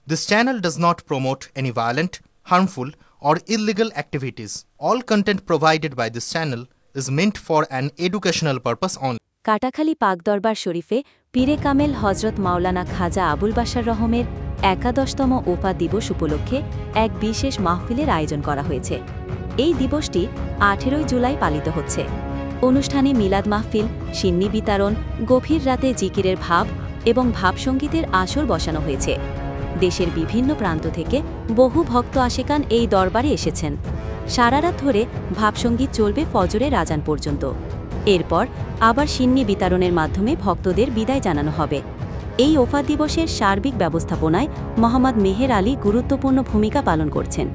This channel does not promote any violent, harmful, or illegal activities. All content provided by this channel is meant for an educational purpose only. Katakhali পাক দরবার শরীফে পীরে কামেল হজরত মাওলানা খাজা আবুল বাশার রহমের ১১তম ওফা দিবস উপলক্ষে এক বিশেষ মাহফিলের আয়োজন করা হয়েছে। এই দিবসটি ১৮ জুলাই পালিত হচ্ছে। অনুষ্ঠানে মিলাদ মাহফিল, সিন্নি বিতরণ, গভীর রাতে জিকিরের ভাব এবং ভাবসঙ্গীতের আসর বসানো হয়েছে। দেশের বিভিন্ন প্রান্ত থেকে বহু ভক্ত আশিকান এই দরবারে এসেছেন। সারা রাত ধরে ভাবসঙ্গীত চলবে ফজরের আজান পর্যন্ত। এরপর আবার সিন্নি বিতরণের মাধ্যমে ভক্তদের বিদায় জানানো হবে। এই ওফা দিবসের সার্বিক ব্যবস্থাপনায় মোহাম্মদ মেহের আলী গুরুত্বপূর্ণ ভূমিকা পালন করছেন।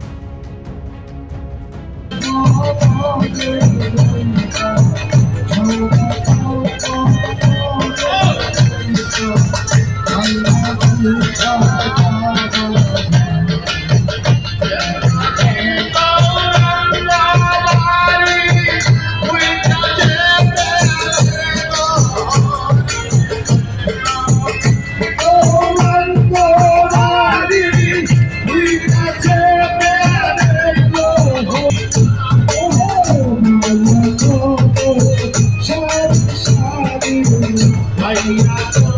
Bye.